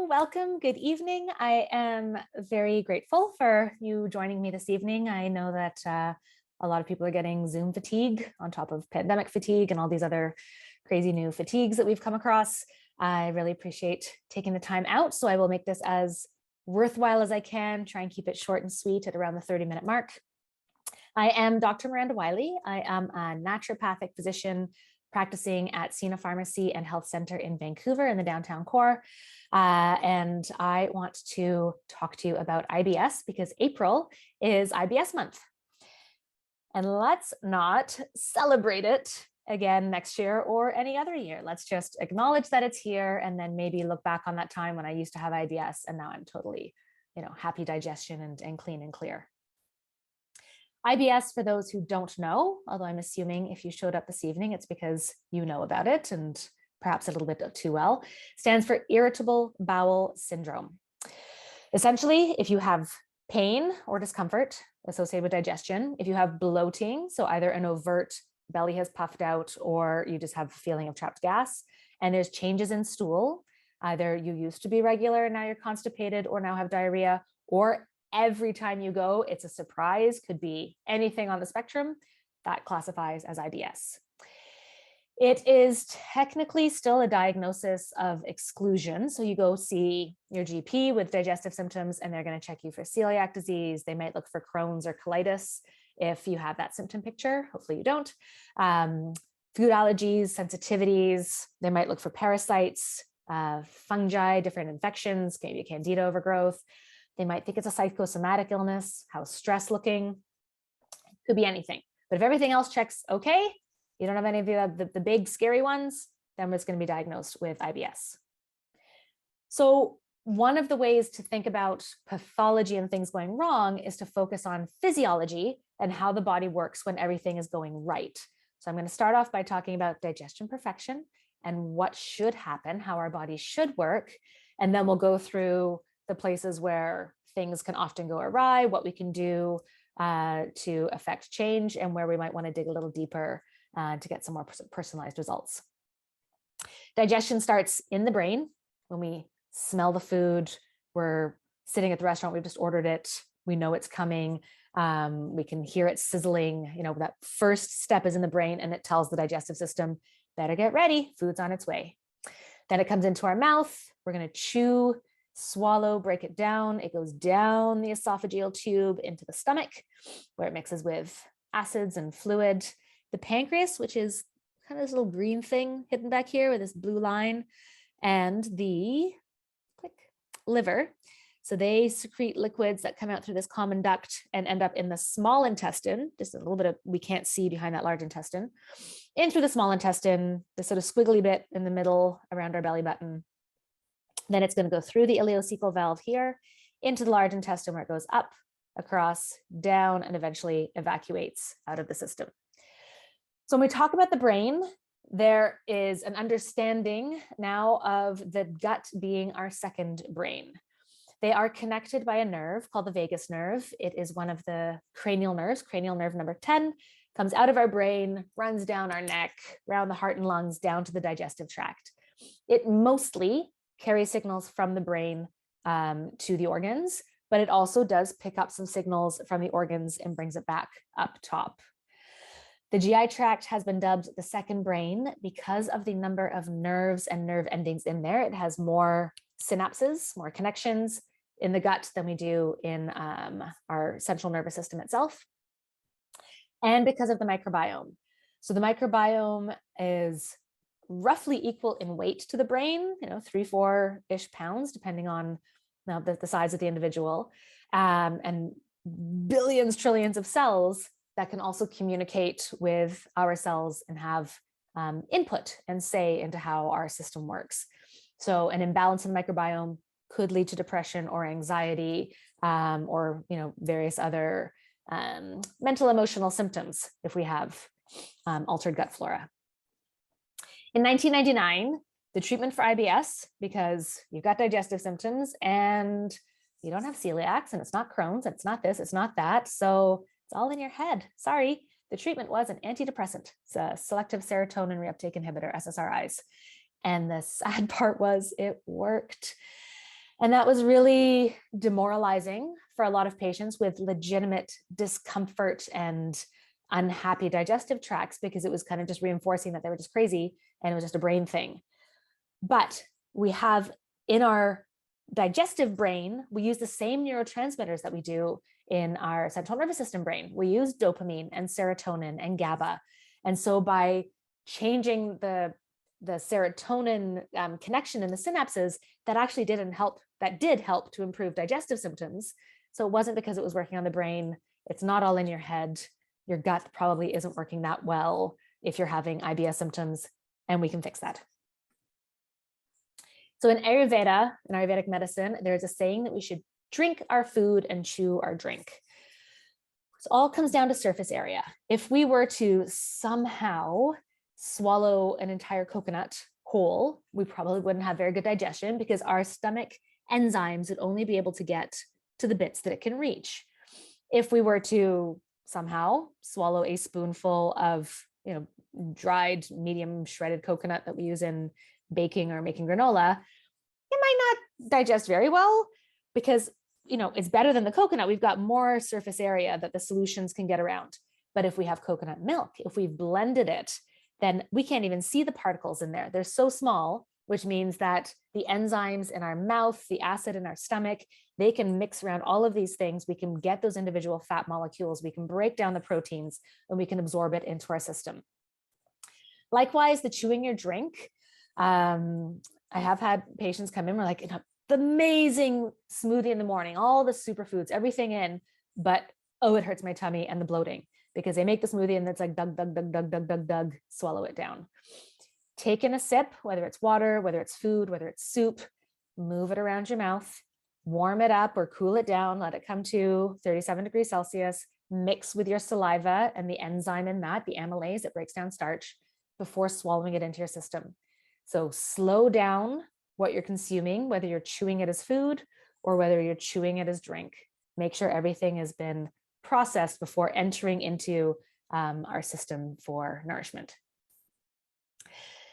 Hello, welcome, good evening. I am very grateful for you joining me this evening. I know that a lot of people are getting Zoom fatigue on top of pandemic fatigue and all these other crazy new fatigues that we've come across. I really appreciate taking the time out, so I will make this as worthwhile as I can, try and keep it short and sweet at around the 30-minute mark. I am Dr. Miranda Wiley. I am a naturopathic physician practicing at Cena Pharmacy and Health Center in Vancouver in the downtown core. And I want to talk to you about IBS because April is IBS month. And let's not celebrate it again next year or any other year. Let's just acknowledge that it's here and then maybe look back on that time when I used to have IBS and now I'm totally, happy digestion and clean and clear. IBS, for those who don't know, although I'm assuming if you showed up this evening, it's because you know about it and perhaps a little bit too well, stands for irritable bowel syndrome. Essentially, if you have pain or discomfort associated with digestion, if you have bloating, so either an overt belly has puffed out or you just have a feeling of trapped gas, and there's changes in stool, either you used to be regular, now you're constipated, or now have diarrhea, or every time you go, it's a surprise, could be anything on the spectrum, that classifies as IBS. It is technically still a diagnosis of exclusion. So you go see your GP with digestive symptoms and they're going to check you for celiac disease. They might look for Crohn's or colitis if you have that symptom picture. Hopefully you don't. Food allergies, sensitivities. They might look for parasites, fungi, different infections, maybe a candida overgrowth. They might think it's a psychosomatic illness. How's stress looking? Could be anything. But if everything else checks okay, you don't have any of the big scary ones, then it's going to be diagnosed with IBS. So one of the ways to think about pathology and things going wrong is to focus on physiology and how the body works when everything is going right. So I'm going to start off by talking about digestion perfection and what should happen, how our body should work. And then we'll go through the places where things can often go awry, what we can do to affect change, and where we might want to dig a little deeper to get some more personalized results. Digestion starts in the brain. When we smell the food, we're sitting at the restaurant, we've just ordered it, we know it's coming, we can hear it sizzling, that first step is in the brain and it tells the digestive system, better get ready, food's on its way. Then it comes into our mouth, we're going to chew, swallow, break it down. It goes down the esophageal tube into the stomach where it mixes with acids and fluid. The pancreas, which is kind of this little green thing hidden back here with this blue line, and the liver. So they secrete liquids that come out through this common duct and end up in the small intestine, just a little bit of, we can't see behind that large intestine, in through the small intestine, the sort of squiggly bit in the middle around our belly button. Then it's going to go through the ileocecal valve here into the large intestine where it goes up, across, down, and eventually evacuates out of the system. So when we talk about the brain, there is an understanding now of the gut being our second brain. They are connected by a nerve called the vagus nerve. It is one of the cranial nerves. Cranial nerve number 10 comes out of our brain, runs down our neck, around the heart and lungs, down to the digestive tract. It mostly carries signals from the brain to the organs, but it also does pick up some signals from the organs and brings it back up top. The GI tract has been dubbed the second brain because of the number of nerves and nerve endings in there. It has more synapses, more connections in the gut than we do in our central nervous system itself. And because of the microbiome. So the microbiome is roughly equal in weight to the brain, 3-4-ish pounds, depending on the size of the individual, and billions, trillions of cells that can also communicate with our cells and have input and say into how our system works. So an imbalance in the microbiome could lead to depression or anxiety, or various other mental, emotional symptoms if we have altered gut flora. In 1999, the treatment for IBS, because you've got digestive symptoms and you don't have celiacs and it's not Crohn's, and it's not this, it's not that, so it's all in your head. Sorry, the treatment was an antidepressant. It's a selective serotonin reuptake inhibitor, SSRIs. And the sad part was it worked. And that was really demoralizing for a lot of patients with legitimate discomfort and unhappy digestive tracts, because it was kind of just reinforcing that they were just crazy and it was just a brain thing. But we have in our digestive brain, we use the same neurotransmitters that we do in our central nervous system brain. We use dopamine and serotonin and GABA. And so by changing the serotonin connection in the synapses, that actually did help to improve digestive symptoms. So it wasn't because it was working on the brain. It's not all in your head. Your gut probably isn't working that well if you're having IBS symptoms, and we can fix that. So in Ayurveda, in Ayurvedic medicine, there's a saying that we should drink our food and chew our drink. It all comes down to surface area. If we were to somehow swallow an entire coconut whole, we probably wouldn't have very good digestion, because our stomach enzymes would only be able to get to the bits that it can reach. If we were to somehow swallow a spoonful of, dried medium shredded coconut that we use in baking or making granola, it might not digest very well, because it's better than the coconut. We've got more surface area that the solutions can get around. But if we have coconut milk, if we've blended it, then we can't even see the particles in there. They're so small, which means that the enzymes in our mouth, the acid in our stomach, they can mix around all of these things. We can get those individual fat molecules, we can break down the proteins, and we can absorb it into our system. Likewise, the chewing your drink. I have had patients come in, we're like, the amazing smoothie in the morning, all the superfoods, everything in, but it hurts my tummy and the bloating, because they make the smoothie and it's like dug, swallow it down. Take in a sip, whether it's water, whether it's food, whether it's soup, move it around your mouth, warm it up or cool it down, let it come to 37 degrees Celsius, mix with your saliva and the enzyme in that, the amylase that breaks down starch, before swallowing it into your system. So slow down what you're consuming, whether you're chewing it as food or whether you're chewing it as drink. Make sure everything has been processed before entering into our system for nourishment.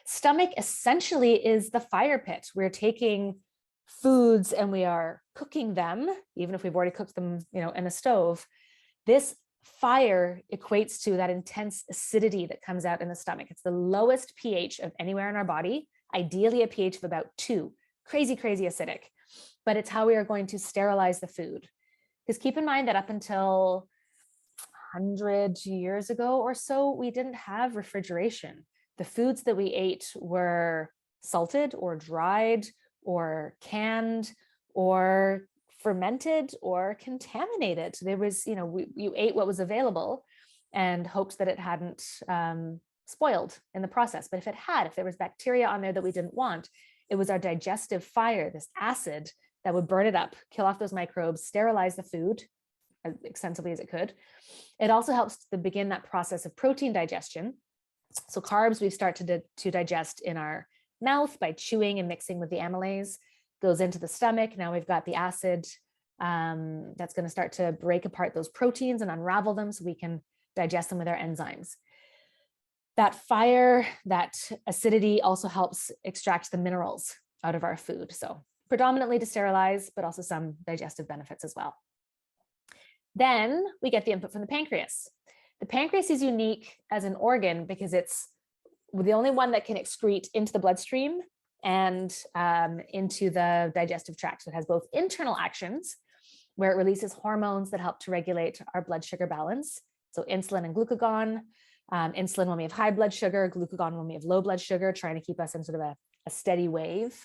Stomach essentially is the fire pit. We're taking foods and we are cooking them, even if we've already cooked them, in a stove. This fire equates to that intense acidity that comes out in the stomach. It's the lowest pH of anywhere in our body, ideally a pH of about 2. Crazy acidic. But it's how we are going to sterilize the food. Because keep in mind that up until 100 years ago or so, we didn't have refrigeration. The foods that we ate were salted or dried or canned or fermented or contaminated. There was, you ate what was available and hoped that it hadn't spoiled in the process. But if there was bacteria on there that we didn't want, it was our digestive fire, this acid, that would burn it up, kill off those microbes, sterilize the food as extensively as it could. It also helps to begin that process of protein digestion. So carbs we start to digest in our mouth by chewing and mixing with the amylase, goes into the stomach. Now we've got the acid that's going to start to break apart those proteins and unravel them so we can digest them with our enzymes. That fire, that acidity also helps extract the minerals out of our food. So predominantly to sterilize, but also some digestive benefits as well. Then we get the input from the pancreas. The pancreas is unique as an organ because it's the only one that can excrete into the bloodstream and into the digestive tract. So it has both internal actions where it releases hormones that help to regulate our blood sugar balance. So insulin and glucagon. Insulin when we have high blood sugar, glucagon when we have low blood sugar, trying to keep us in sort of a steady wave.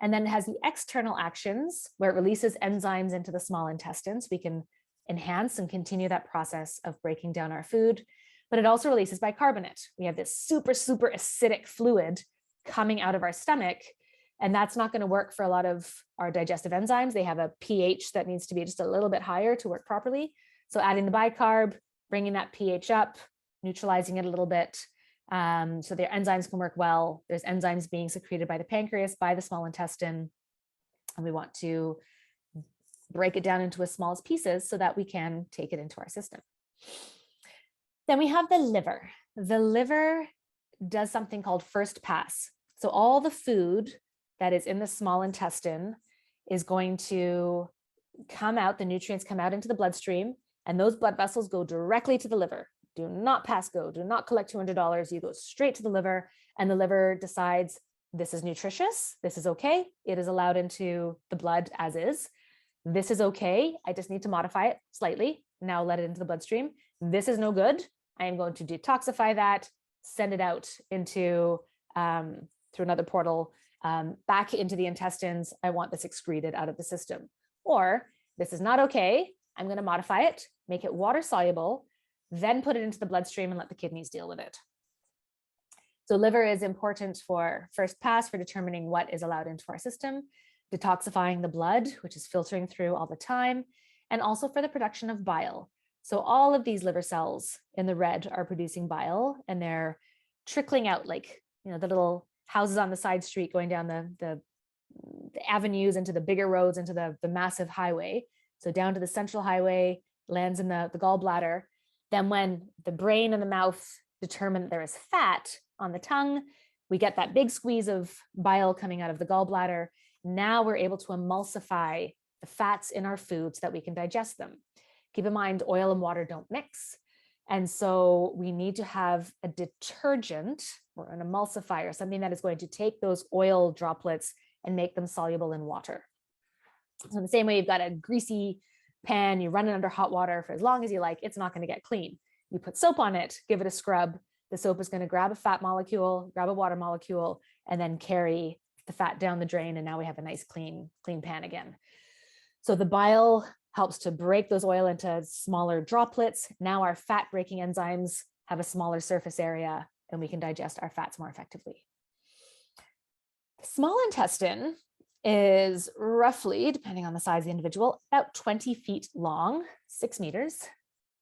And then it has the external actions where it releases enzymes into the small intestines. We can enhance and continue that process of breaking down our food, but it also releases bicarbonate. We have this super acidic fluid coming out of our stomach, and that's not going to work for a lot of our digestive enzymes. They have a pH that needs to be just a little bit higher to work properly. So adding the bicarb, bringing that pH up, neutralizing it a little bit, so their enzymes can work well. There's enzymes being secreted by the pancreas, by the small intestine, and we want to break it down into as small as pieces so that we can take it into our system. Then we have the liver. The liver does something called first pass. So all the food that is in the small intestine is going to come out, the nutrients come out into the bloodstream, and those blood vessels go directly to the liver. Do not pass go, do not collect $200. You go straight to the liver, and the liver decides this is nutritious, this is okay, it is allowed into the blood as is. This is okay, I just need to modify it slightly. Now let it into the bloodstream. This is no good. I am going to detoxify that, send it out into through another portal, back into the intestines. I want this excreted out of the system. Or this is not okay. I'm going to modify it, make it water soluble, then put it into the bloodstream and let the kidneys deal with it. So liver is important for first pass for determining what is allowed into our system, detoxifying the blood, which is filtering through all the time, and also for the production of bile. So all of these liver cells in the red are producing bile, and they're trickling out like, the little houses on the side street going down the avenues into the bigger roads, into the massive highway. So down to the central highway, lands in the gallbladder. Then when the brain and the mouth determine that there is fat on the tongue, we get that big squeeze of bile coming out of the gallbladder. Now we're able to emulsify the fats in our food so that we can digest them. Keep in mind, oil and water don't mix. And so we need to have a detergent or an emulsifier, something that is going to take those oil droplets and make them soluble in water. So in the same way, you've got a greasy pan, you run it under hot water for as long as you like, it's not going to get clean. You put soap on it, give it a scrub. The soap is going to grab a fat molecule, grab a water molecule, and then carry the fat down the drain. And now we have a nice clean pan again. So the bile helps to break those oil into smaller droplets. Now our fat breaking enzymes have a smaller surface area and we can digest our fats more effectively. The small intestine is roughly, depending on the size of the individual, about 20 feet long, 6 meters.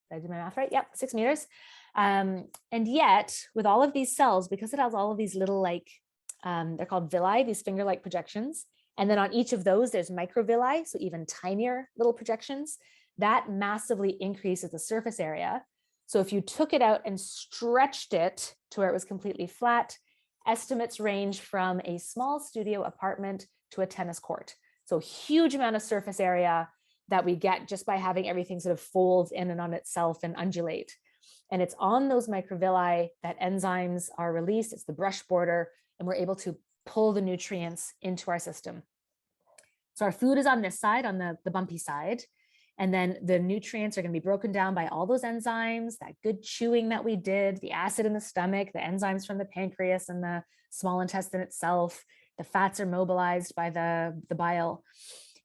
Did I do my math right? Yep, 6 meters. And yet with all of these cells, because it has all of these little they're called villi, these finger-like projections. And then on each of those, there's microvilli, so even tinier little projections. That massively increases the surface area. So if you took it out and stretched it to where it was completely flat, estimates range from a small studio apartment to a tennis court. So huge amount of surface area that we get just by having everything sort of fold in and on itself and undulate. And it's on those microvilli that enzymes are released. It's the brush border, and we're able to pull the nutrients into our system. So our food is on this side, on the bumpy side. And then the nutrients are going to be broken down by all those enzymes, that good chewing that we did, the acid in the stomach, the enzymes from the pancreas and the small intestine itself. The fats are mobilized by the bile,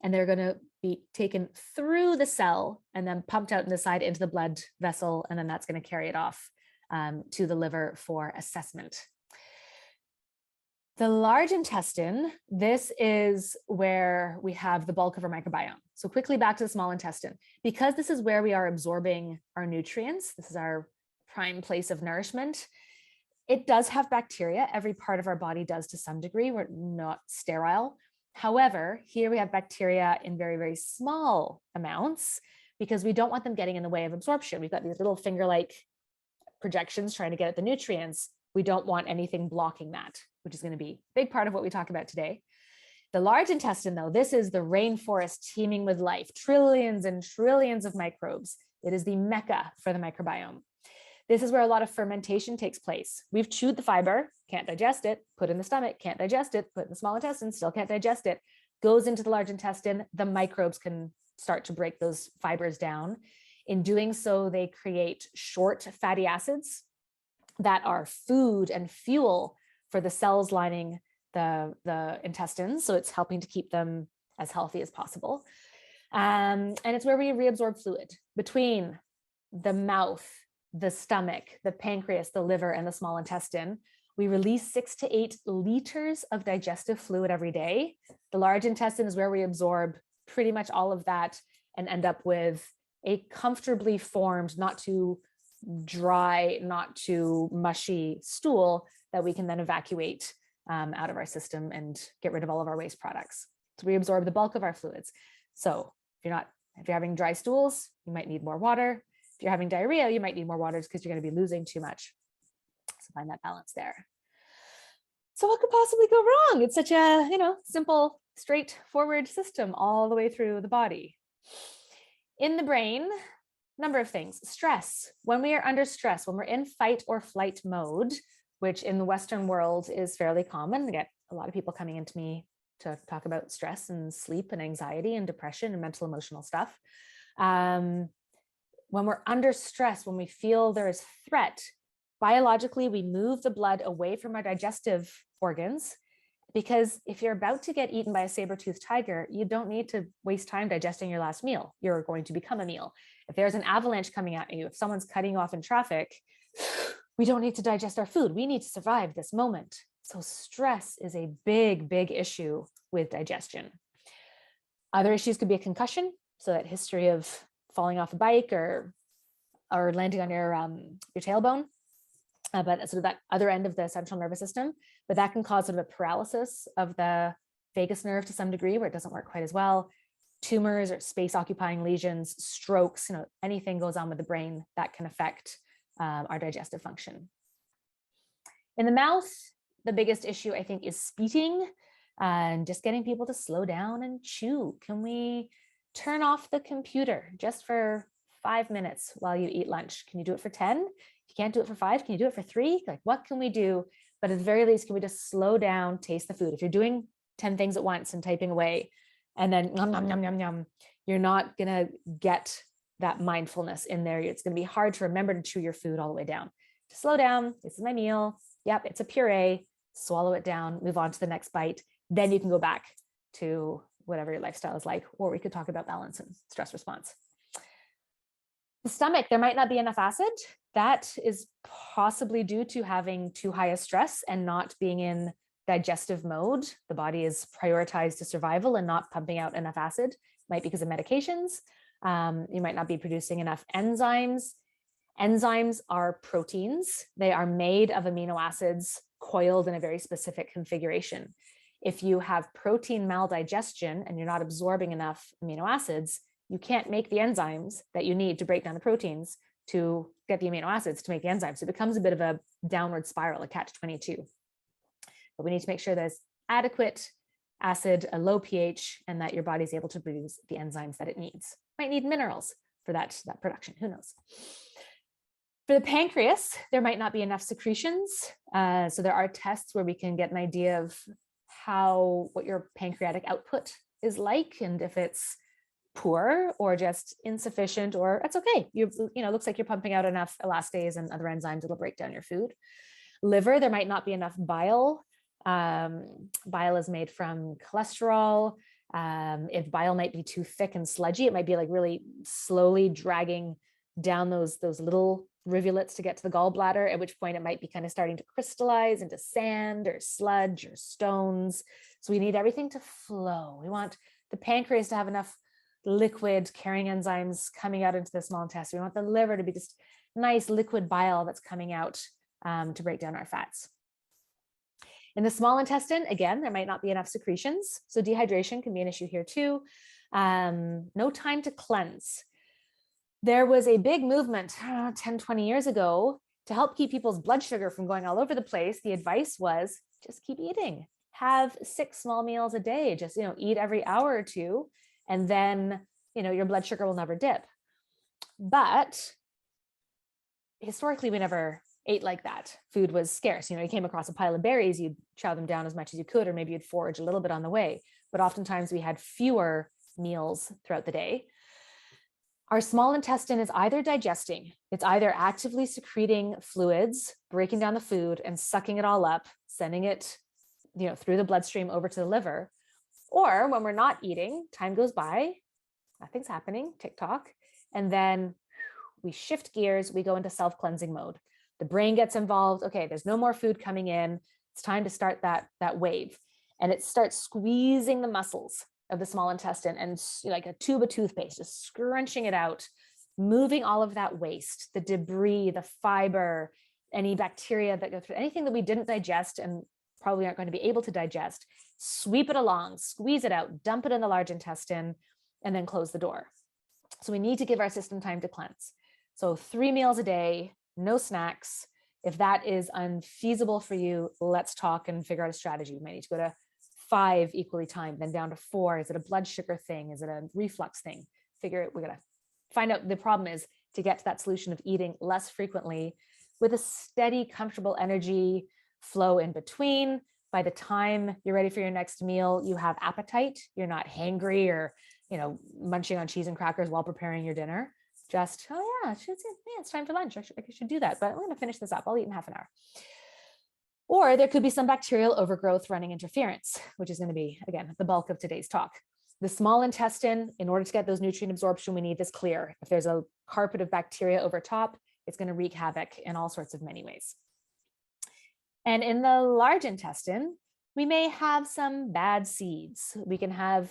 and they're going to be taken through the cell and then pumped out in the side into the blood vessel. And then that's going to carry it off to the liver for assessment. The large intestine, this is where we have the bulk of our microbiome. So quickly back to the small intestine. Because this is where we are absorbing our nutrients, this is our prime place of nourishment, it does have bacteria. Every part of our body does to some degree. We're not sterile. However, here we have bacteria in very, very small amounts because we don't want them getting in the way of absorption. We've got these little finger-like projections trying to get at the nutrients. We don't want anything blocking that, which is going to be a big part of what we talk about today. The large intestine, though, this is the rainforest teeming with life, trillions and trillions of microbes. It is the mecca for the microbiome. This is where a lot of fermentation takes place. We've chewed the fiber, can't digest it, put in the stomach, can't digest it, put in the small intestine, still can't digest it, goes into the large intestine. The microbes can start to break those fibers down. In doing so, they create short fatty acids that are food and fuel for the cells lining the intestines. So it's helping to keep them as healthy as possible. And it's where we reabsorb fluid between the mouth, the stomach, the pancreas, the liver, and the small intestine. We release 6 to 8 liters of digestive fluid every day. The large intestine is where we absorb pretty much all of that and end up with a comfortably formed, not too dry, not too mushy stool that we can then evacuate out of our system and get rid of all of our waste products. So we absorb the bulk of our fluids. So if you're having dry stools, you might need more water. If you're having diarrhea, you might need more water because you're going to be losing too much. So find that balance there. So what could possibly go wrong? It's such a, simple straightforward system all the way through the body. In the brain, number of things. Stress. When we are under stress, when we're in fight or flight mode, which in the Western world is fairly common. I get a lot of people coming into me to talk about stress and sleep and anxiety and depression and mental emotional stuff. When we're under stress, when we feel there is threat, biologically, we move the blood away from our digestive organs, because if you're about to get eaten by a saber-toothed tiger, you don't need to waste time digesting your last meal. You're going to become a meal. If there's an avalanche coming at you, if someone's cutting you off in traffic, we don't need to digest our food. We need to survive this moment. So stress is a big, big issue with digestion. Other issues could be a concussion. So that history of falling off a bike or landing on your tailbone. But sort of that other end of the central nervous system, but that can cause sort of a paralysis of the vagus nerve to some degree where it doesn't work quite as well. Tumors or space occupying lesions, strokes, anything goes on with the brain that can affect our digestive function. In the mouth, the biggest issue I think is speaking and just getting people to slow down and chew. Can we turn off the computer just for 5 minutes while you eat lunch? Can you do it for 10? If you can't do it for 5, can you do it for 3? Like, what can we do? But at the very least, can we just slow down, taste the food? If you're doing 10 things at once and typing away and then yum, yum, yum, yum, yum, you're not gonna get that mindfulness in there. It's gonna be hard to remember to chew your food all the way down. Just slow down, this is my meal. Yep, it's a puree, swallow it down, move on to the next bite. Then you can go back to whatever your lifestyle is like, or we could talk about balance and stress response. The stomach, there might not be enough acid. That is possibly due to having too high a stress and not being in digestive mode. The body is prioritized to survival and not pumping out enough acid. Might be because of medications. You might not be producing enough enzymes. Enzymes are proteins. They are made of amino acids coiled in a very specific configuration. If you have protein maldigestion and you're not absorbing enough amino acids, you can't make the enzymes that you need to break down the proteins to get the amino acids to make the enzymes. So it becomes a bit of a downward spiral, a catch-22. But we need to make sure there's adequate acid, a low pH, and that your body's able to produce the enzymes that it needs. Might need minerals for that production, who knows? For the pancreas, there might not be enough secretions. So there are tests where we can get an idea of what your pancreatic output is like, and if it's poor or just insufficient, or it's okay. Looks like you're pumping out enough elastase and other enzymes that'll break down your food. Liver, there might not be enough bile. Bile is made from cholesterol. If bile might be too thick and sludgy, it might be like really slowly dragging down those little rivulets to get to the gallbladder, at which point it might be kind of starting to crystallize into sand or sludge or stones. So we need everything to flow. We want the pancreas to have enough liquid carrying enzymes coming out into the small intestine. We want the liver to be just nice liquid bile that's coming out to break down our fats. In the small intestine, again, there might not be enough secretions. So dehydration can be an issue here too. No time to cleanse. There was a big movement 10, 20 years ago to help keep people's blood sugar from going all over the place. The advice was just keep eating. Have 6 small meals a day. Just, eat every hour or two, and then, your blood sugar will never dip. But historically, we never ate like that. Food was scarce. You came across a pile of berries, you'd chow them down as much as you could, or maybe you'd forage a little bit on the way. But oftentimes we had fewer meals throughout the day. Our small intestine is either digesting, it's either actively secreting fluids, breaking down the food and sucking it all up, sending it, through the bloodstream over to the liver. Or when we're not eating, time goes by, nothing's happening, tick-tock, and then we shift gears, we go into self-cleansing mode. The brain gets involved. Okay, there's no more food coming in. It's time to start that wave. And it starts squeezing the muscles of the small intestine and like a tube of toothpaste, just scrunching it out, moving all of that waste, the debris, the fiber, any bacteria that go through, anything that we didn't digest and probably aren't going to be able to digest, sweep it along, squeeze it out, dump it in the large intestine, and then close the door. So we need to give our system time to cleanse. So 3 meals a day, no snacks. If that is unfeasible for you, let's talk and figure out a strategy. You might need to go to 5 equally timed, then down to 4? Is it a blood sugar thing? Is it a reflux thing? Figure it, we gotta find out. The problem is to get to that solution of eating less frequently with a steady, comfortable energy flow in between. By the time you're ready for your next meal, you have appetite. You're not hangry or, munching on cheese and crackers while preparing your dinner. Just, oh yeah, it's time for lunch. I should do that, but I'm going to finish this up. I'll eat in half an hour. Or there could be some bacterial overgrowth running interference, which is going to be, again, the bulk of today's talk. The small intestine, in order to get those nutrient absorption, we need this clear. If there's a carpet of bacteria over top, it's going to wreak havoc in all sorts of many ways. And in the large intestine, we may have some bad seeds. We can have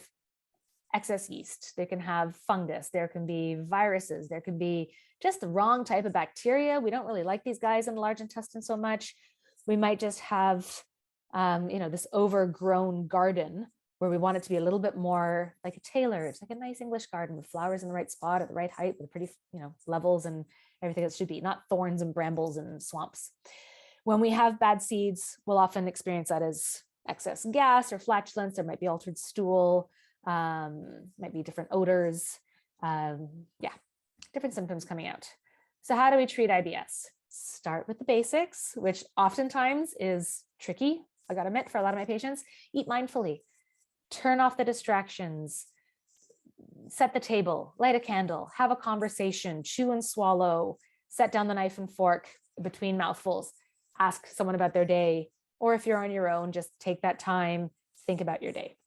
excess yeast. They can have fungus. There can be viruses. There can be just the wrong type of bacteria. We don't really like these guys in the large intestine so much. We might just have, this overgrown garden where we want it to be a little bit more like a tailored, like a nice English garden with flowers in the right spot at the right height with pretty, levels and everything that should be, not thorns and brambles and swamps. When we have bad seeds, we'll often experience that as excess gas or flatulence. There might be altered stool, might be different odors. Different symptoms coming out. So how do we treat IBS? Start with the basics, which oftentimes is tricky. I gotta admit, for a lot of my patients, eat mindfully, turn off the distractions, set the table, light a candle, have a conversation, chew and swallow, set down the knife and fork between mouthfuls, ask someone about their day, or if you're on your own, just take that time, think about your day.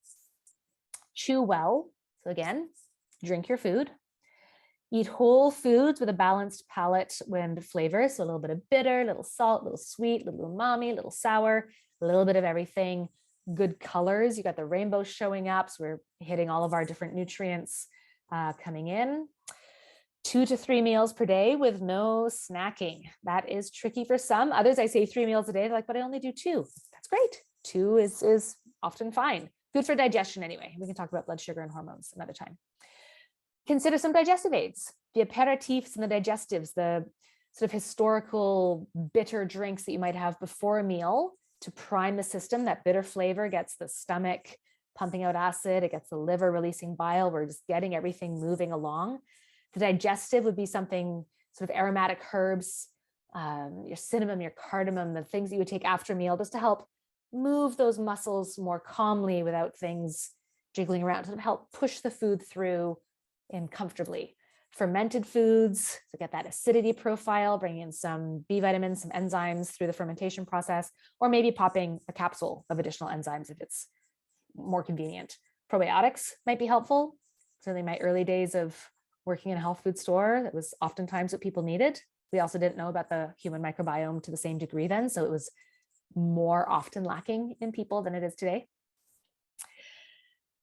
Chew well. So again, drink your food. Eat whole foods with a balanced palate and flavor. So a little bit of bitter, a little salt, a little sweet, a little umami, a little sour, a little bit of everything. Good colors. You got the rainbow showing up. So we're hitting all of our different nutrients coming in. 2 to 3 meals per day with no snacking. That is tricky for some. Others, I say 3 meals a day. They're like, but I only do 2. That's great. 2 is often fine. Good for digestion anyway. We can talk about blood sugar and hormones another time. Consider some digestive aids, the aperitifs and the digestives, the sort of historical bitter drinks that you might have before a meal to prime the system. That bitter flavor gets the stomach pumping out acid. It gets the liver releasing bile. We're just getting everything moving along. The digestive would be something sort of aromatic herbs, your cinnamon, your cardamom, the things that you would take after a meal just to help move those muscles more calmly without things jiggling around, to help push the food through and comfortably. Fermented foods to get that acidity profile, bring in some B vitamins, some enzymes through the fermentation process, or maybe popping a capsule of additional enzymes if it's more convenient. Probiotics might be helpful. Certainly my early days of working in a health food store, that was oftentimes what people needed. We also didn't know about the human microbiome to the same degree then, so it was more often lacking in people than it is today.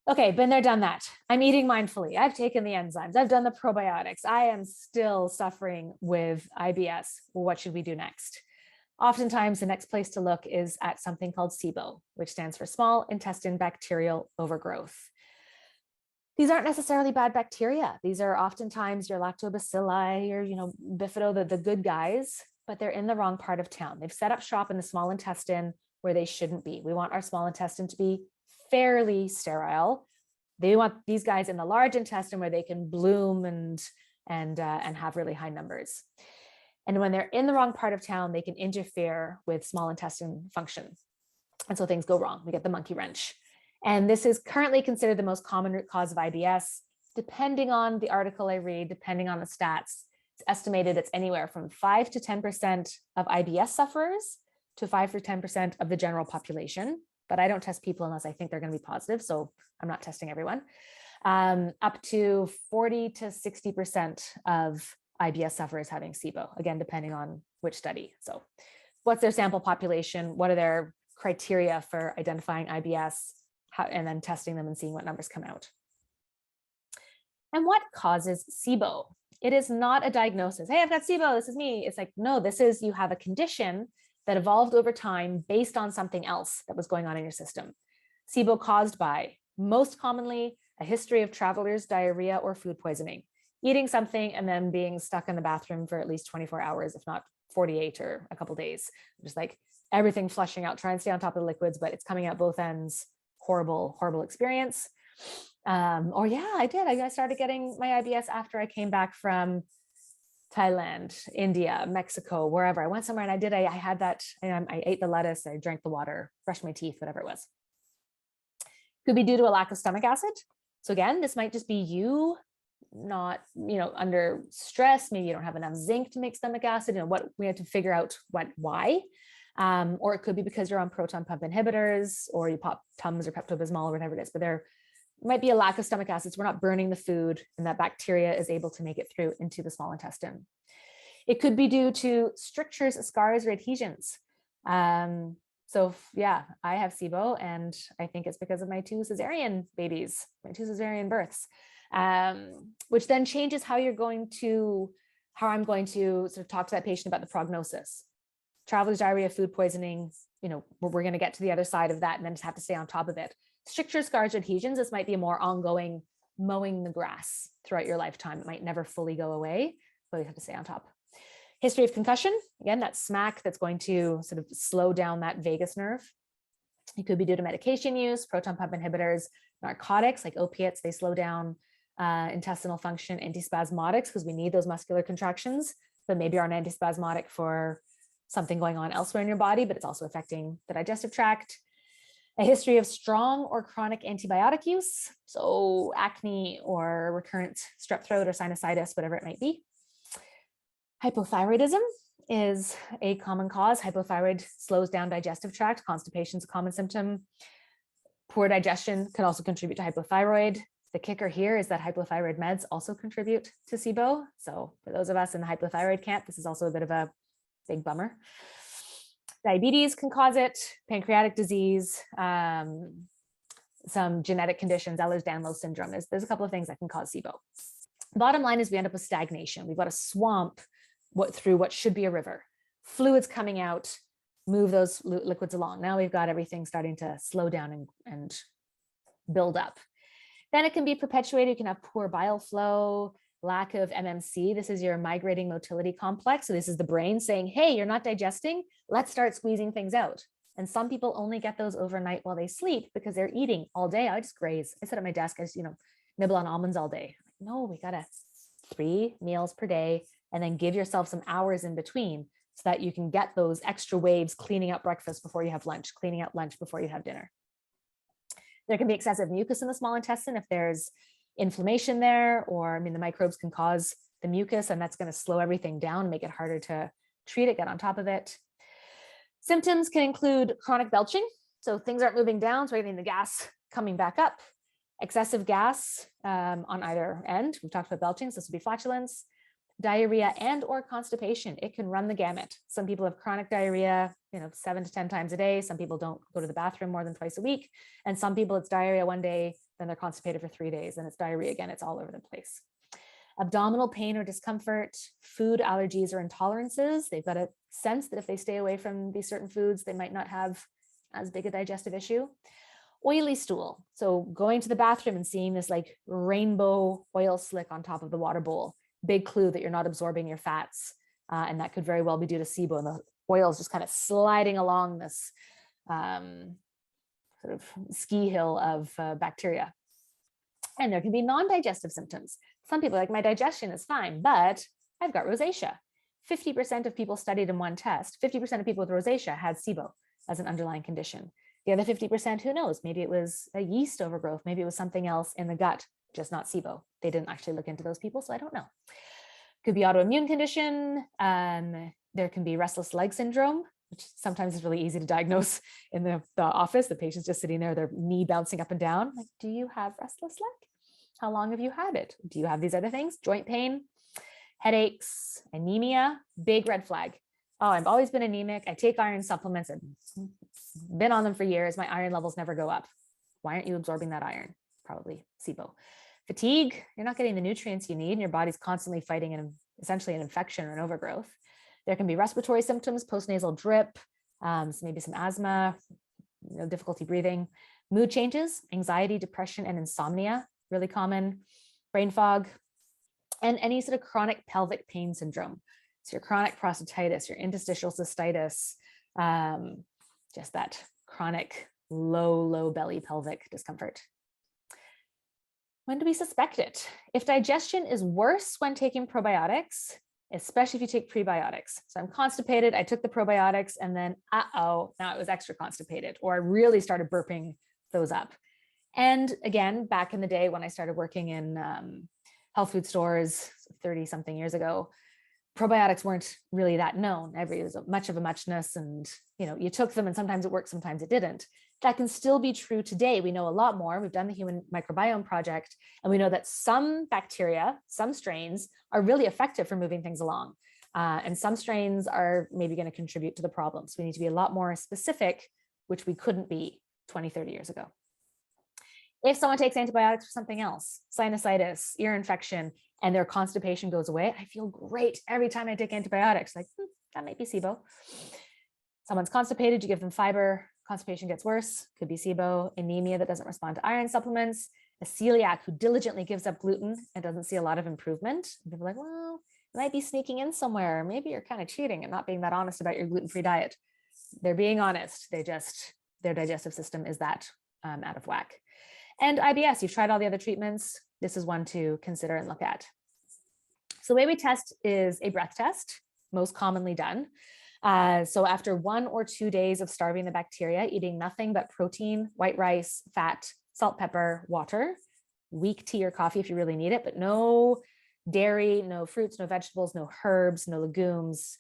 Okay, been there, done that. I'm eating mindfully. I've taken the enzymes. I've done the probiotics. I am still suffering with IBS. What should we do next? Oftentimes, the next place to look is at something called SIBO, which stands for Small Intestine Bacterial Overgrowth. These aren't necessarily bad bacteria. These are oftentimes your lactobacilli or, bifido, the good guys, but they're in the wrong part of town. They've set up shop in the small intestine where they shouldn't be. We want our small intestine to be fairly sterile. They want these guys in the large intestine where they can bloom and have really high numbers. And when they're in the wrong part of town, they can interfere with small intestine function. And so things go wrong. We get the monkey wrench. And this is currently considered the most common root cause of IBS. Depending on the article I read, depending on the stats, it's estimated it's anywhere from 5 to 10% of IBS sufferers to 5 to 10% of the general population. But I don't test people unless I think they're going to be positive. So I'm not testing everyone. Up to 40 to 60% of IBS sufferers having SIBO, again, depending on which study. So what's their sample population? What are their criteria for identifying IBS? And then testing them and seeing what numbers come out. And what causes SIBO? It is not a diagnosis. Hey, I've got SIBO, this is me. It's like, no, this is, you have a condition that evolved over time based on something else that was going on in your system. SIBO caused by, most commonly, a history of travelers' diarrhea or food poisoning, eating something and then being stuck in the bathroom for at least 24 hours, if not 48 or a couple days. Just like everything flushing out, try and stay on top of the liquids, but it's coming out both ends horrible, horrible experience. Or yeah, I did. I started getting my IBS after I came back from Thailand, India, Mexico, wherever. I went somewhere and I had that, I ate the lettuce, I drank the water, brushed my teeth, whatever it was. Could be due to a lack of stomach acid. So again, this might just be you not, under stress. Maybe you don't have enough zinc to make stomach acid. What we have to figure out why. Or it could be because you're on proton pump inhibitors, or you pop Tums or Pepto-Bismol or whatever it is, but there might be a lack of stomach acids. We're not burning the food, and that bacteria is able to make it through into the small intestine. It could be due to strictures, scars, or adhesions. So yeah, I have SIBO, and I think it's because of my 2 cesarean babies, my 2 cesarean births, which then changes how I'm going to sort of talk to that patient about the prognosis. Traveler's diarrhea, food poisoning, we're going to get to the other side of that and then just have to stay on top of it. Strictures, scars, adhesions, this might be a more ongoing mowing the grass throughout your lifetime. It might never fully go away, but you have to stay on top. History of concussion, again, that smack that's going to sort of slow down that vagus nerve. It could be due to medication use, proton pump inhibitors, narcotics like opiates, they slow down intestinal function, antispasmodics, because we need those muscular contractions, but maybe are an antispasmodic for something going on elsewhere in your body, but it's also affecting the digestive tract. A history of strong or chronic antibiotic use, so acne or recurrent strep throat or sinusitis, whatever it might be. Hypothyroidism is a common cause. Hypothyroid slows down digestive tract. Constipation is a common symptom. Poor digestion can also contribute to hypothyroid. The kicker here is that hypothyroid meds also contribute to SIBO. So for those of us in the hypothyroid camp, this is also a bit of a big bummer. Diabetes can cause it, pancreatic disease, some genetic conditions, Ehlers-Danlos syndrome. There's a couple of things that can cause SIBO. Bottom line is we end up with stagnation. We've got a swamp through what should be a river. Fluids coming out, move those liquids along. Now we've got everything starting to slow down and build up. Then it can be perpetuated. You can have poor bile flow, lack of MMC. This is your migrating motility complex. So this is the brain saying, hey, you're not digesting. Let's start squeezing things out. And some people only get those overnight while they sleep because they're eating all day. I just graze. I sit at my desk, I just, nibble on almonds all day. No, we gotta 3 meals per day, and then give yourself some hours in between so that you can get those extra waves, cleaning out breakfast before you have lunch, cleaning out lunch before you have dinner. There can be excessive mucus in the small intestine if there's inflammation there, or the microbes can cause the mucus, and that's going to slow everything down, make it harder to treat it, get on top of it. Symptoms can include chronic belching. So things aren't moving down, so we're getting the gas coming back up. Excessive gas on either end. We've talked about belching, so this would be flatulence. Diarrhea and or constipation. It can run the gamut. Some people have chronic diarrhea, 7 to 10 times a day. Some people don't go to the bathroom more than twice a week. And some people it's diarrhea one day, then they're constipated for 3 days, and it's diarrhea again. It's all over the place. Abdominal pain or discomfort, food allergies or intolerances. They've got a sense that if they stay away from these certain foods, they might not have as big a digestive issue. Oily stool. So going to the bathroom and seeing this like rainbow oil slick on top of the water bowl, big clue that you're not absorbing your fats. And that could very well be due to SIBO, and the oil is just kind of sliding along this sort of ski hill of bacteria. And there can be non-digestive symptoms. Some people are like, my digestion is fine, but I've got rosacea. 50% of people studied in one test, 50% of people with rosacea had SIBO as an underlying condition. The other 50%, who knows? Maybe it was a yeast overgrowth. Maybe it was something else in the gut, just not SIBO. They didn't actually look into those people, so I don't know. Could be autoimmune condition. There can be restless leg syndrome, which sometimes is really easy to diagnose in the office. The patient's just sitting there, their knee bouncing up and down. Like, do you have restless leg? How long have you had it? Do you have these other things? Joint pain, headaches, anemia, big red flag. Oh, I've always been anemic. I take iron supplements. I've been on them for years. My iron levels never go up. Why aren't you absorbing that iron? Probably SIBO. Fatigue, you're not getting the nutrients you need, and your body's constantly fighting essentially an infection or an overgrowth. There can be respiratory symptoms, postnasal drip, so maybe some asthma, difficulty breathing. Mood changes, anxiety, depression, and insomnia, really common. Brain fog, and any sort of chronic pelvic pain syndrome. So your chronic prostatitis, your interstitial cystitis, just that chronic low belly pelvic discomfort. When do we suspect it? If digestion is worse when taking probiotics, especially if you take prebiotics. So I'm constipated, I took the probiotics, and then, now it was extra constipated, or I really started burping those up. And again, back in the day when I started working in health food stores 30 something years ago, probiotics weren't really that known. It was much of a muchness, and you took them and sometimes it worked, sometimes it didn't. That can still be true today. We know a lot more. We've done the Human Microbiome Project, and we know that some bacteria, some strains are really effective for moving things along. And some strains are maybe going to contribute to the problem. So we need to be a lot more specific, which we couldn't be 20, 30 years ago. If someone takes antibiotics for something else, sinusitis, ear infection, and their constipation goes away, I feel great every time I take antibiotics. Like, that might be SIBO. Someone's constipated, you give them fiber, constipation gets worse, could be SIBO. Anemia that doesn't respond to iron supplements, a celiac who diligently gives up gluten and doesn't see a lot of improvement. And people are like, well, it might be sneaking in somewhere. Maybe you're kind of cheating and not being that honest about your gluten-free diet. They're being honest. Their digestive system is that out of whack. And IBS, you've tried all the other treatments. This is one to consider and look at. So the way we test is a breath test, most commonly done. So after 1 or 2 days of starving the bacteria, eating nothing but protein, white rice, fat, salt, pepper, water, weak tea or coffee if you really need it, but no dairy, no fruits, no vegetables, no herbs, no legumes,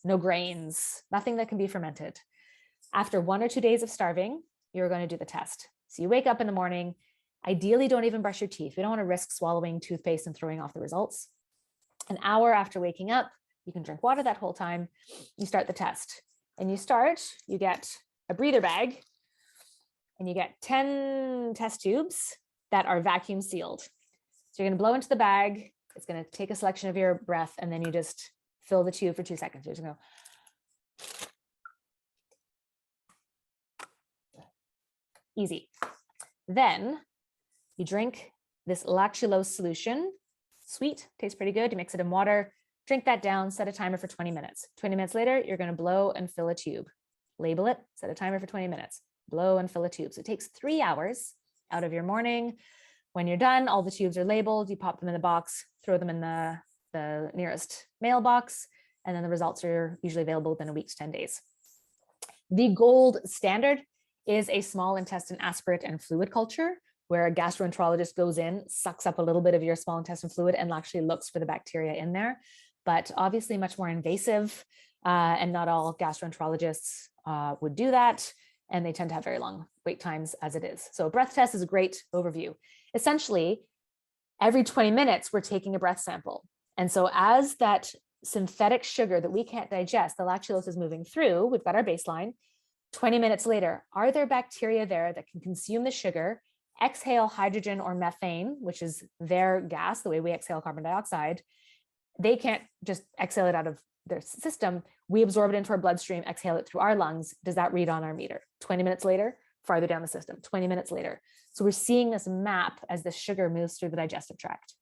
no grains, nothing that can be fermented. After 1 or 2 days of starving, you're going to do the test. So you wake up in the morning, ideally don't even brush your teeth. We don't want to risk swallowing toothpaste and throwing off the results. An hour after waking up, you can drink water that whole time. You start the test, and you get a breather bag, and you get 10 test tubes that are vacuum sealed. So you're going to blow into the bag. It's going to take a selection of your breath, and then you just fill the tube for 2 seconds. You're just going to go. Easy. Then you drink this lactulose solution. Sweet, tastes pretty good. You mix it in water, drink that down, set a timer for 20 minutes. 20 minutes later, you're going to blow and fill a tube. Label it, set a timer for 20 minutes, blow and fill a tube. So it takes 3 hours out of your morning. When you're done, all the tubes are labeled. You pop them in the box, throw them in the nearest mailbox, and then the results are usually available within a week to 10 days. The gold standard is a small intestine aspirate and fluid culture, where a gastroenterologist goes in, sucks up a little bit of your small intestine fluid and actually looks for the bacteria in there. But obviously much more invasive, and not all gastroenterologists would do that. And they tend to have very long wait times as it is. So a breath test is a great overview. Essentially, every 20 minutes, we're taking a breath sample. And so as that synthetic sugar that we can't digest, the lactulose is moving through, we've got our baseline. 20 minutes later, are there bacteria there that can consume the sugar, exhale hydrogen or methane, which is their gas, the way we exhale carbon dioxide? They can't just exhale it out of their system. We absorb it into our bloodstream, exhale it through our lungs. Does that read on our meter? 20 minutes later, farther down the system, 20 minutes later. So we're seeing this map as the sugar moves through the digestive tract.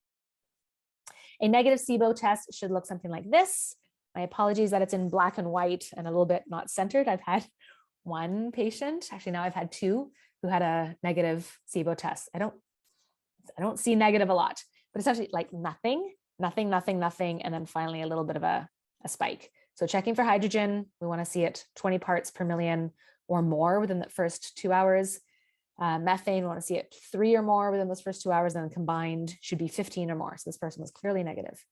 A negative SIBO test should look something like this. My apologies that it's in black and white and a little bit not centered. I've had one patient, actually now I've had 2, who had a negative SIBO test. I don't see negative a lot, but essentially like nothing, and then finally a little bit of a spike. So checking for hydrogen, we want to see it 20 parts per million or more within the first 2 hours. Methane, we want to see it 3 or more within those first 2 hours, and then combined should be 15 or more. So this person was clearly negative.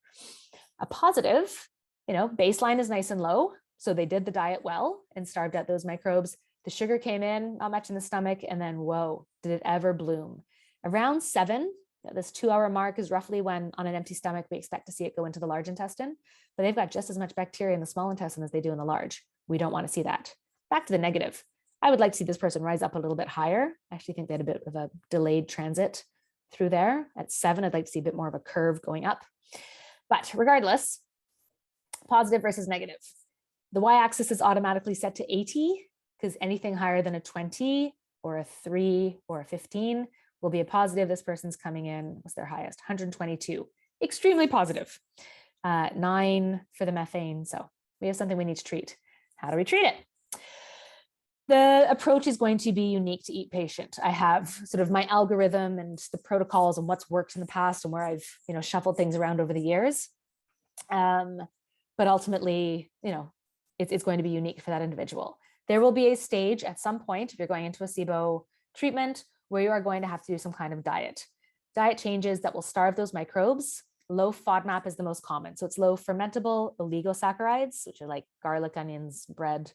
A positive, baseline is nice and low. So they did the diet well and starved out those microbes. The sugar came in, not much in the stomach, and then whoa, did it ever bloom? Around 7, this 2-hour mark is roughly when on an empty stomach, we expect to see it go into the large intestine, but they've got just as much bacteria in the small intestine as they do in the large. We don't want to see that. Back to the negative. I would like to see this person rise up a little bit higher. I actually think they had a bit of a delayed transit through there. At 7, I'd like to see a bit more of a curve going up. But regardless, positive versus negative. The y-axis is automatically set to 80 because anything higher than a 20 or a 3 or a 15 will be a positive. This person's coming in, what's their highest? 122, extremely positive. 9 for the methane. So we have something we need to treat. How do we treat it? The approach is going to be unique to each patient. I have sort of my algorithm and the protocols and what's worked in the past and where I've, shuffled things around over the years. But ultimately, it's going to be unique for that individual. There will be a stage at some point, if you're going into a SIBO treatment, where you are going to have to do some kind of diet changes that will starve those microbes. Low FODMAP is the most common. So it's low fermentable oligosaccharides, which are like garlic, onions, bread,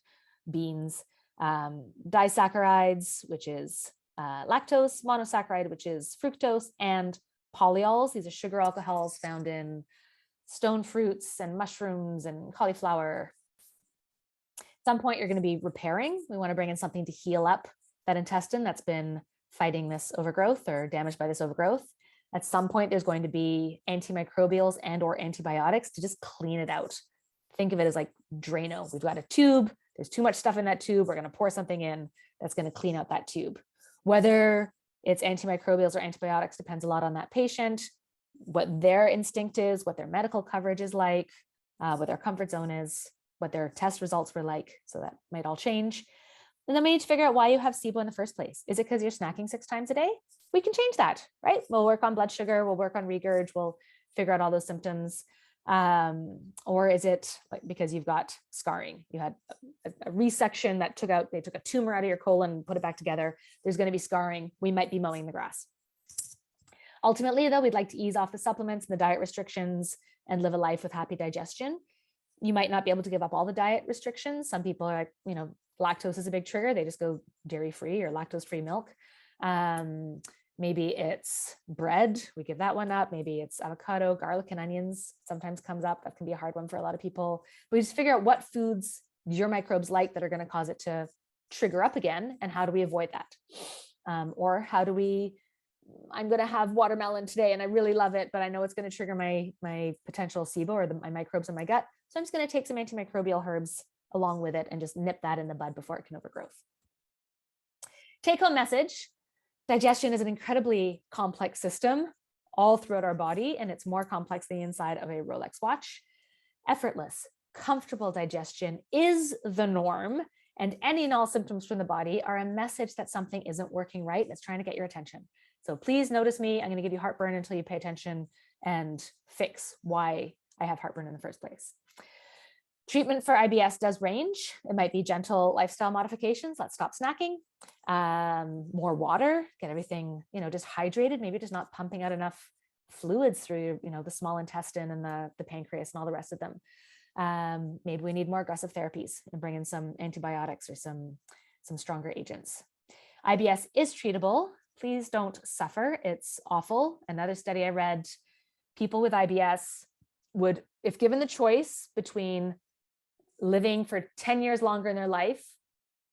beans, disaccharides, which is lactose, monosaccharide, which is fructose, and polyols. These are sugar alcohols found in stone fruits and mushrooms and cauliflower. At some point, you're going to be repairing. We want to bring in something to heal up that intestine that's been fighting this overgrowth or damaged by this overgrowth. At some point, there's going to be antimicrobials and or antibiotics to just clean it out. Think of it as like Drano. We've got a tube. There's too much stuff in that tube. We're going to pour something in that's going to clean out that tube. Whether it's antimicrobials or antibiotics depends a lot on that patient, what their instinct is, what their medical coverage is like, what their comfort zone is, what their test results were like. So that might all change. And then we need to figure out why you have SIBO in the first place. Is it because you're snacking 6 times a day? We can change that, right? We'll work on blood sugar. We'll work on regurg. We'll figure out all those symptoms. Or is it like because you've got scarring? You had a resection that they took a tumor out of your colon and put it back together. There's going to be scarring. We might be mowing the grass. Ultimately, though, we'd like to ease off the supplements and the diet restrictions and live a life with happy digestion. You might not be able to give up all the diet restrictions. Some people are like, lactose is a big trigger. They just go dairy-free or lactose-free milk. Maybe it's bread. We give that one up. Maybe it's avocado, garlic, and onions sometimes comes up. That can be a hard one for a lot of people. But we just figure out what foods your microbes like that are going to cause it to trigger up again. And how do we avoid that? Or how do we, I'm going to have watermelon today and I really love it, but I know it's going to trigger my potential SIBO or my microbes in my gut. So I'm just going to take some antimicrobial herbs along with it and just nip that in the bud before it can overgrow. Take home message. Digestion is an incredibly complex system all throughout our body, and it's more complex than the inside of a Rolex watch. Effortless, comfortable digestion is the norm, and any and all symptoms from the body are a message that something isn't working right and it's trying to get your attention. So please notice me. I'm going to give you heartburn until you pay attention and fix why I have heartburn in the first place. Treatment for IBS does range. It might be gentle lifestyle modifications. Let's stop snacking. More water, get everything, just hydrated. Maybe just not pumping out enough fluids through, the small intestine and the pancreas and all the rest of them. Maybe we need more aggressive therapies and bring in some antibiotics or some stronger agents. IBS is treatable. Please don't suffer. It's awful. Another study I read, people with IBS would, if given the choice between living for 10 years longer in their life,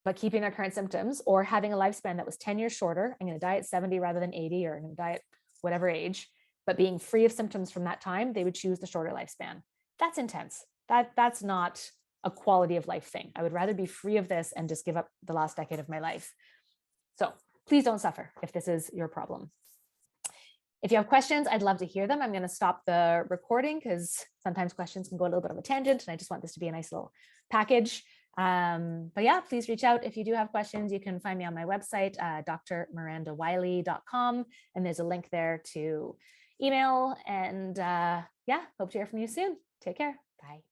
but keeping their current symptoms, or having a lifespan that was 10 years shorter, I'm going to die at 70 rather than 80, or I'm going to die at whatever age, but being free of symptoms from that time, they would choose the shorter lifespan. That's intense. That's not a quality of life thing. I would rather be free of this and just give up the last decade of my life. So please don't suffer if this is your problem. If you have questions, I'd love to hear them. I'm going to stop the recording because sometimes questions can go a little bit of a tangent, and I just want this to be a nice little package. But yeah, please reach out if you do have questions. You can find me on my website, drmirandawiley.com, and there's a link there to email. And yeah, hope to hear from you soon. Take care. Bye.